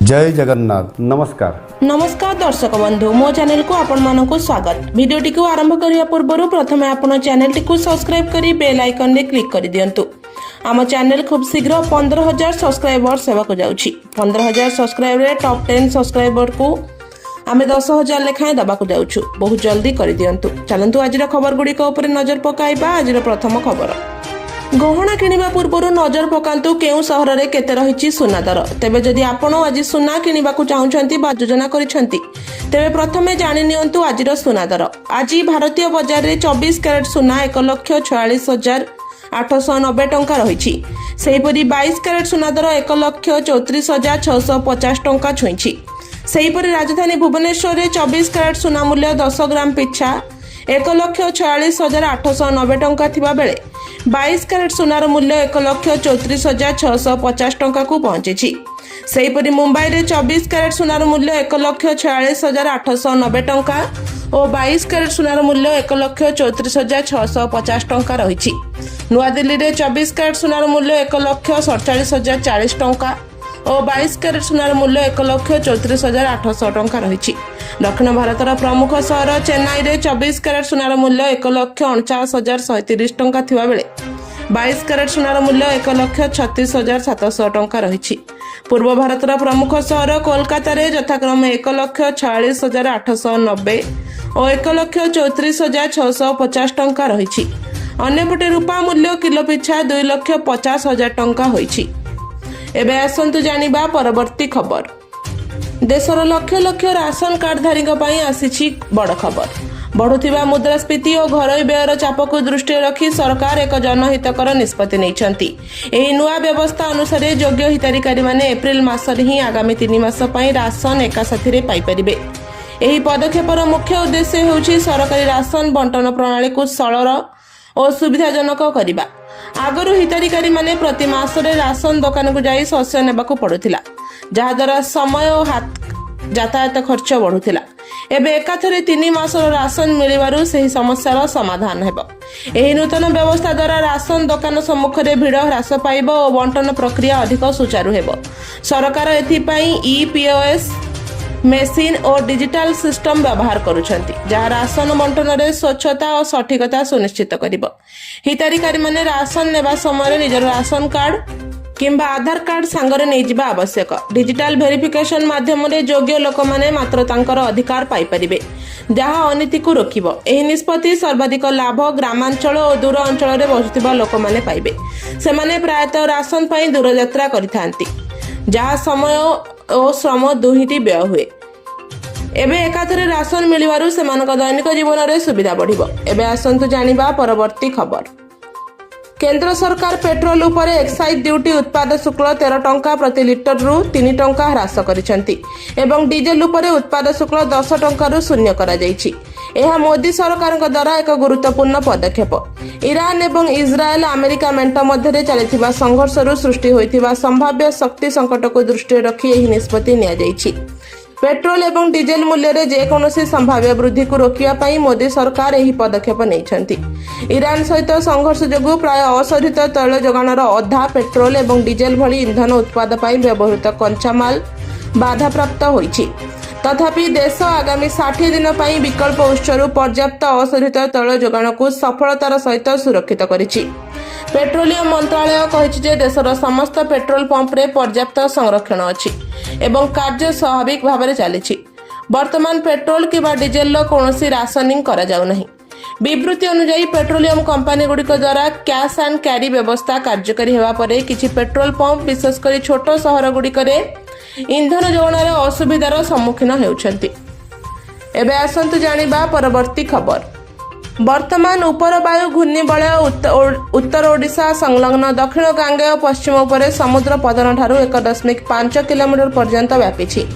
जय जगन्नाथ। नमस्कार दर्शक बंधु मो चैनल को आपण मानक स्वागत। वीडियोटी को आरंभ करिया पूर्व प्रथमे आपण चैनल टी को सब्सक्राइब करी बेल आइकन रे क्लिक कर दियंतु। आम चैनल खूब शीघ्र 15,000 सब्सक्राइबर्स सेवा जाउछि। 15,000 सब्सक्राइबर रे टॉप 10 सब्सक्राइबर को आमे 10,000 लेखाएं दबाकु जाउछु। बहुत जल्दी कर दियंतु। चलंतु आजिर खबर गुडी को ऊपर नजर पकाइबा। आजिर प्रथम खबर, गहना किनिबा पूर्व नजर पकांतु केउ सहर रे केते रहिछि सुना दर। तेबे जदि आपण आज सुना किनिबाकु चाहुछंती बा योजना करिछंती तेबे प्रथमे जानि नियंतु आजिर सुना दर। आज भारतीय बाजार रे 24 कैरेट सुना 1,46,890 टंका रहिछि। सेहिपरि 22 कैरेट सुना दर 1,34,650 टंका छुइछि। सेहिपरि राजधानी भुवनेश्वर रे 24 कैरेट सुना मूल्य 10 ग्राम पिछा 1,46,890 टंका थिबा बेले 22 कैरेट सुनार मूल्य 1,34,650 टंका को पहुंची। सेहिपरि मुंबई रे 24 कैरेट सुनार मूल्य 1,46,890 टंका और 22 कैरेट सुनार मूल्य 1,34,650 टंका रही। नुआ दिल्ली रे 24 कैरेट सुनार मूल्य 1,47,040 टंका और 22 कैरेट सुनार मूल्य 1,34,800 टंका रही। दक्षिण भारतर प्रमुख सहर चेन्नई रे 24 कैरेट सुनार मूल्य 1,49,130 टंका थिबा बेले 22 कैरेट सुनार मूल्य 1,36,700 टंका रही। पूर्व भारतर प्रमुख सहर कोलकाता रे यथाक्रमे 1,46,890 और 1,34,650 टंका रही। अन्यपटे रूपा मूल्य किलो पिछा 2,50,000 टंका होइछि। एबे आसंतु जानिबा परवर्ती खबर, देशर लक्ष लक्ष राशन कार्डधारी आसी बड़ खबर। बढ़ुथिबा मुद्रास्फीति और घरोई व्ययर चाप को दृष्टि रखी सरकार एक जनहितकर निष्पत्ति नेइछंती। एही नुआ व्यवस्था अनुसार योग्य हिताधिकारी माने एप्रिल मासरे ही आगामी 3 मास पई राशन एका साथी रे पाई परिबे। एही पदक्षेपर मुख्य उद्देश्य हेउछि सरकारी राशन बंटन प्रणाली को सरल और सुविधाजनक करबा। आगरु हिताधिकारी माने प्रति मासरे राशन दुकान को जाई शस्य नेबाकू पड़ुथिला, जहा द्वारा समय और यातायात खर्च बढ़ुथिला। एबे एकाथरे 3 मासर राशन मिलिबारु सही समस्यार समाधान हेबो। एही नूतन व्यवस्था द्वारा राशन दुकान सम्मुख रे भीड़ ह्रास पाइबो और बंटन प्रक्रिया अधिक सुचारू हेबो। सरकार एथिपाई ईपीओएस मेसिन और डिजिटल सिस्टम व्यवहार करुछंती, जहा राशन बंटन रे स्वच्छता और सठिकता सुनिश्चित करिबो। हिताधिकारी माने राशन नेबा समय निजर राशन कार्ड किंबा आधार कार्ड सांगरे नहीं जिबा आवश्यक। डिजिटल वेरिफिकेशन माध्यम रे योग्य लोक माने मात्र तांकर अधिकार पाई परिबे, जहा अनीति को रोकिबो। एही निष्पत्ति सर्वाधिक लाभ ग्रामांचल और दूर अंचल रे बसुथिबा लोक माने पाइबे। सेमाने प्रायतः राशन पई दूर यात्रा करिथांती, जहा समय और श्रम दुहिटी व्यय हुए। एबे एकाथरे राशन मिलिबारु सेमानक दैनिक जीवन रे सुविधा बढ़िबो। एबे आसंतु जानिबा परवर्ती खबर, केंद्र सरकार पेट्रोल उपरे एक्साइज ड्यूटी उत्पाद शुल्क 13 टंका प्रति लिटर रु 3 टंका ह्रास करिसेंती एवं डीजेल उपरे उत्पाद शुल्क 10 टंका रु शून्य करा जायछि। यह मोदी सरकार द्वारा एक गुरुत्वपूर्ण पदक्षेप। ईरान एवं इस्राएल अमेरिका मेंट मध्य चलिथिबा संघर्ष रु सृष्टि होइथिबा संभाव्य शक्ति संकट को दृष्टि रखी एही निष्पत्ति निया जायछि। पेट्रोल एवं डीजेल मूल्य रे जेकोनोसी संभाव्य वृद्धि को रोकिया पाई मोदी सरकार एही पदक्षेप नेइछंती। ईरान सहित संघर्ष जोगु प्राय अशोधित तैल जोगाणर अधा पेट्रोल एवं डीजेल भली इंधन उत्पाद पाई व्यवहृत कच्चामाल बाधा प्राप्त होइछि। तथापि देश आगामी 60 दिन पाई विकल्प उत्सरु पर्याप्त अशोधित तैल जोगाण को सफलतार सहित सुरक्षित करिछि। पेट्रोलियम मंत्रालय कहिछि जे देशर समस्त पेट्रोल पंप रे पर्याप्त संरक्षण अछि एवं कार्य स्वाभाविक भाव में चली। वर्तमान पेट्रोल किबा डीजेल कौनसी राशनिंग करा जाउ नहीं। विवृत्ति अनुसार पेट्रोलियम कंपनी गुड़िक द्वारा कैश एंड कैरी व्यवस्था कार्यकारी हेबा परे किछि पेट्रोल पंप विशेषकर छोट सहर गुड़िक इंधन जोगाण असुविधार सम्मुखीन हेउछंती। एबे आसंतु जानिबा परवर्ती खबर, वर्तमान उपर वायु घूर्णिबलय उत्तर ओडिशा संलग्न दक्षिण गांगेय पश्चिम उपरे समुद्र पतन ठारू 1.5 किलोमीटर पर्यंत व्यापी।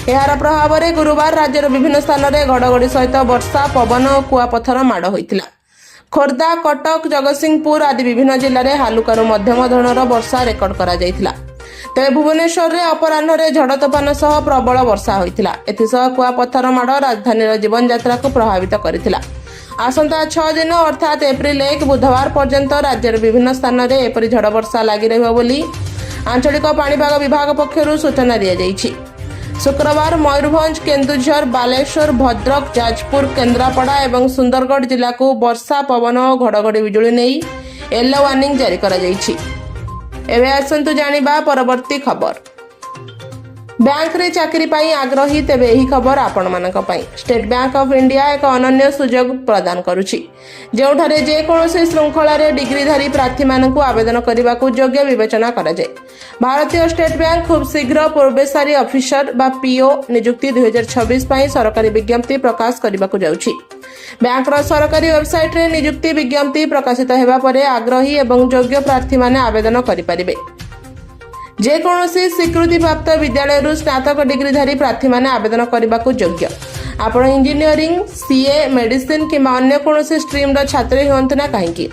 यार प्रभाव में गुरुवार राज्यर विभिन्न स्थान में घड़घड़ी सहित वर्षा पवन और कुआपथर माड़ होता। खोर्धा, कटक, जगतसिंहपुर आदि विभिन्न जिले में हालुकारू मध्यम धरणर वर्षा रेकर्ड करा जायतिला। तेज भुवनेश्वर में अपराह्न झड़ तोफान सह प्रबल वर्षा होता। एथिसह कुआपथर माड़ राजधानी जीवन यात्रा को प्रभावित करथिला। आसंता 6 दिन अर्थात एप्रिल 1 बुधवार पर्यंत राज्यर विभिन्न स्थान में एपरी झड़ वर्षा लगी रहिबो बोली आंचलिक पाणीपाग विभाग पक्षरु सूचना दिया जायछि। शुक्रवार मयूरभंज, केन्दुझर, बालेश्वर, भद्रक, जाजपुर, केन्द्रापड़ा एवं सुंदरगढ़ जिला को वर्षा, पवन और घड़घड़ी बिजुली नहीं येलो वार्निंग जारी करा जायछि। एबे आसंतु जानिबा परवर्ती खबर। बैंक रे चाकरी पाई आग्रही तेबे एही खबर आपण मानक पाई। स्टेट बैंक ऑफ इंडिया एक अनन्य सुजोग प्रदान करुछि, जेउठारे जे कोनोसी श्रृंखला रे डिग्रीधारी प्रार्थी मानकु आवेदन करबाकू योग्य विवेचना करा जाय। भारतीय स्टेट बैंक खूब शीघ्र प्रोबेशनरी ऑफिसर बा पीओ नियुक्ति 2026 पाई सरकारी विज्ञप्ति प्रकाश करबाकू जाउछि। बैंक रो सरकारी वेबसाइट रे नियुक्ति विज्ञप्ति प्रकाशित हेबा परे आग्रही एवं योग्य प्रार्थी माने आवेदन करि परिबे। जे कोनोसी स्वीकृति प्राप्त विद्यालय स्नातक डिग्रीधारी प्रार्थी माने आवेदन करबाकू योग्य। आपण इंजीनियरिंग, सीए, मेडिसिन किंबा अन्य कोनोसी स्ट्रीम रो छात्र होंतु ना काहेकि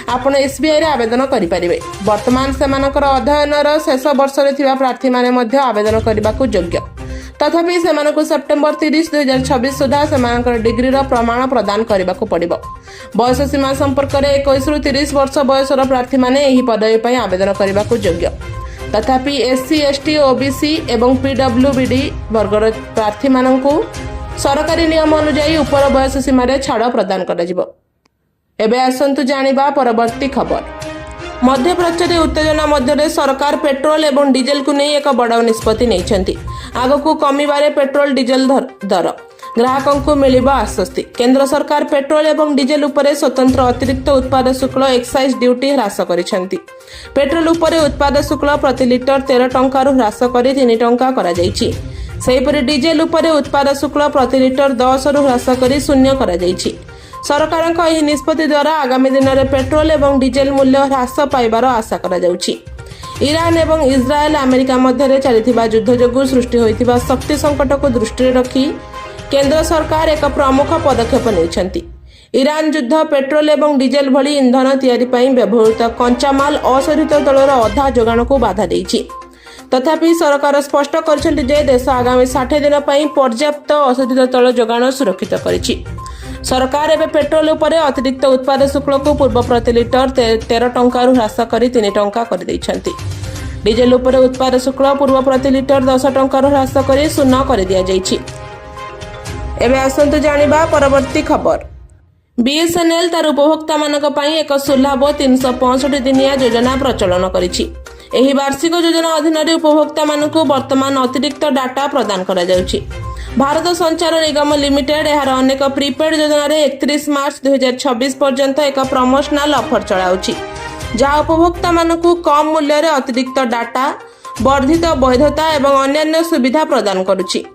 आपण एसबीआई रे आवेदन करि परिबे। वर्तमान सेमानकर अध्ययन रो शेष वर्ष रे थिबा प्रार्थी माने मध्ये आवेदन करबाकू योग्य। तथापि सेमानकु सेप्टेम्बर 30, 2026 सुधा सेमानकर डिग्री रो प्रमाण प्रदान करबाकू पड़िबो। बयस सीमा संपर्क रे 21 रु 30 वर्ष बयसर प्रार्थी माने एही पदवी पई आवेदन करबाकू योग्य। तथापि एससी, एसटी, ओबीसी एवं पीडब्ल्यूबीडी वर्गर प्रार्थी मानकु सरकारी नियम अनुसार उपर बयस सीमा रे छाड़ प्रदान करा जिवो। एबे आसंतु जानिबा परवर्ती खबर। मध्य प्राच्ୟରେ उत्तेजना मध्य सरकार पेट्रोल एवं डीजेल को नहीं एक बड़ निष्पत्ति नहीं। आगकू कमिबारे पेट्रोल डीजेल दर ग्राहकों को मिलिबा आश्वस्ति। केंद्र सरकार पेट्रोल एवं डीजेल उपरे स्वतंत्र अतिरिक्त उत्पाद शुल्क एक्साइज ड्यूटी ह्रास करिसेंती। पेट्रोल उपरे उत्पाद शुल्क प्रति लिटर 13 टंका ह्रास करी 3 टंका करा जायछि। सेहिपरि डीजेल उपरे उत्पाद शुल्क प्रति लिटर 10 रु ह्रास करी 0 करा जायछि। सरकारक एही निष्पत्ति द्वारा आगामी दिन में पेट्रोल एवं डीजेल मूल्य ह्रास पाइबार आशा करा जाउछि। ईरान एवं इस्राएल अमेरिका मध्य चलिथिबा युद्ध जोगु सृष्टि होइथिबा शक्ति संकट को दृष्टि रखी केंद्र सरकार एक प्रमुख पदक्षेप नेइछंती। ईरान युद्ध पेट्रोल एवं डीजेल भली इंधन तैयारी पई व्यवहृत कंचामाल अशोधित तैलर अधा जोगाण को बाधा देइछि। तथापि सरकार स्पष्ट करछंती जे देश आगामी 60 दिन पई पर्याप्त अशोधित तैल जोगाण सुरक्षित करिछि। सरकार एवं पेट्रोल उपरे अतिरिक्त उत्पाद शुल्क को पूर्व प्रति लिटर 13 टंका ह्रास करी 3 टंका कर दैछंती। डीजेल उपरे उत्पाद शुल्क पूर्व प्रति लिटर 10 टंका ह्रास करी 0 कर दिया जायछि। एबे आसंतु जानिबा परवर्ती खबर। बीएसएनएल तार उपभोक्ता मानक पई एक सुलभ 365 दिनिया योजना प्रचलन करिछि। एही वार्षिक योजना अधीन रे उपभोक्ता मानकु वर्तमान अतिरिक्त डाटा प्रदान करा जाउछि। भारत संचार निगम लिमिटेड यार अनेक प्रीपेड योजना रे 31 मार्च 2026 पर्यंत एक प्रमोशनल ऑफर चलाउछि, जहाँ उपभोक्ता मानकु कम मूल्य रे अतिरिक्त डाटा, वर्धित वैधता एवं अन्यान्य सुविधा प्रदान करुछि।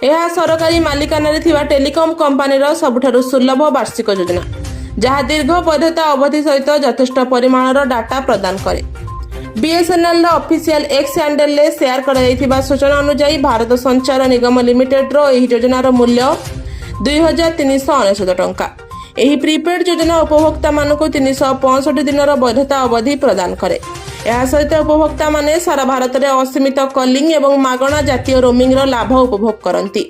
यह सरकारी मालिकाना थिबा टेलीकॉम कंपनीर सबुठारु सुलभ वार्षिक योजना, जहाँ दीर्घ वैधता अवधि सहित यथेष्ट परिमाणर डाटा प्रदान करे। बीएसएनएल ऑफिशियल एक्स हैंडल ले शेयर कराइथिबा सूचना अनुसार भारत संचार निगम लिमिटेड रो एही योजनार मूल्य 2399 टंका। एही प्रीपेड योजना उपभोक्ता मानकु 365 दिनर वैधता अवधि प्रदान करे। यह सहित उपभोक्ता माने सारा भारत में असीमित कॉलिंग एवं मागणा जातीय रोमिंग रो लाभ उपभोग करती।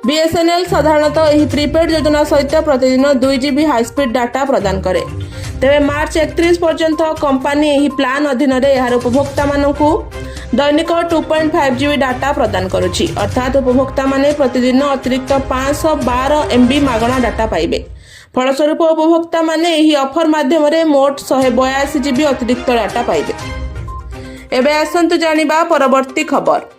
बीएसएनएल साधारणतः यही प्रीपेड योजना सहित प्रतिदिन 2 GB हाई स्पीड डाटा प्रदान करे। तेरे मार्च 31 पर्यंत कंपनी यही प्लान अधीन रे यार उपभोक्ता मानकु दैनिक 2.5 GB डाटा प्रदान करुछि। अर्थात उपभोक्ता माने प्रतिदिन अतिरिक्त 512 MB मागणा डाटा पाइबे। फलस्वरूप उपभोक्ता माने यही ऑफर माध्यम रे मोट 182 GB अतिरिक्त डाटा पाइबे। एबे आसंतु जानिबा परवर्ती खबर।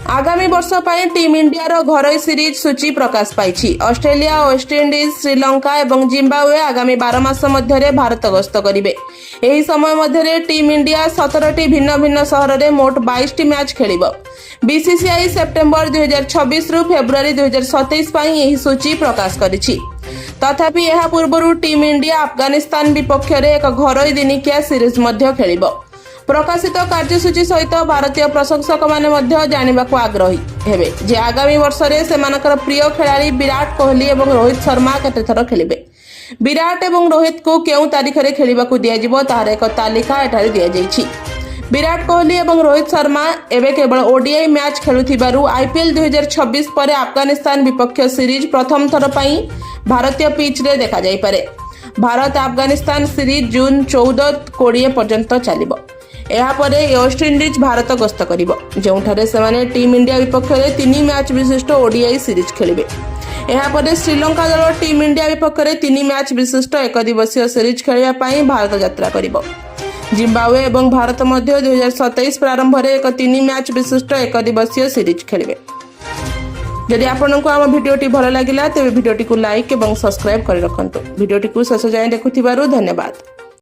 आगामी वर्ष पाई टीम इंडिया रो घरोई सीरीज सूची प्रकाश पाइछि। ऑस्ट्रेलिया, वेस्ट इंडीज, श्रीलंका एवं जिम्बाब्वे आगामी 12 मास मध्य भारत गस्त करिवे। एही समय मध्य टीम इंडिया 17टी भिन्न भिन्न सहर रे मोट 22टी मैच खेलिबो। बीसीसीआई सेप्टेम्बर 2026 रु फेब्रुआरी 2027 पाई एही सूची प्रकाश करिछि। तथापि यह पूर्व टीम इंडिया अफगानिस्तान विपक्ष एक घरोई दिनिकिया सीरीज मध्य खेलिबो। प्रकाशित कार्यसूची सहित भारतीय प्रशंसक माने जानिबाकू आग्रही हेबे जे आगामी वर्ष रे सेमानकर प्रिय खिलाड़ी विराट कोहली एवं रोहित शर्मा केते थर खेलिबे। विराट एवं रोहित को केउ तारीख रे खेलिबाकू दिया जिवो तार एक तालिका एठारे दिया जायछि। विराट कोहली और रोहित शर्मा एवं केवल ओडीआई मैच खेलुथिबारु आईपीएल 2026 पर अफगानिस्तान विपक्ष सीरीज प्रथम थर पर भारतीय पिच रे देखा जाई पारे। भारत अफगानिस्तान सीरीज जून 14-20 पर्यंत चलिबो। यापर वेस्टइंडीज भारत गस्त करिबो, जोंठारे सेमाने टीम इंडिया विपक्ष में 3 मैच विशिष्ट ओडीआई सीरीज खेलिबे। यापर श्रीलंका दल टीम इंडिया विपक्ष में 3 मैच विशिष्ट एक दिवसीय सीरीज खेलिबा पई भारत यात्रा करिबो। जिम्बाब्वे और भारत मध्य 2027 प्रारंभ में एक 3 मैच विशिष्ट एक दिवसीय सीरीज खेलिबे। जदि आपनको आम भिडियोटी भल लगिला तेबे भिडियोटी को लाइक और सब्सक्राइब कर रखंतु। भिडियोटी को शेष जाए देखुथिबारु धन्यवाद।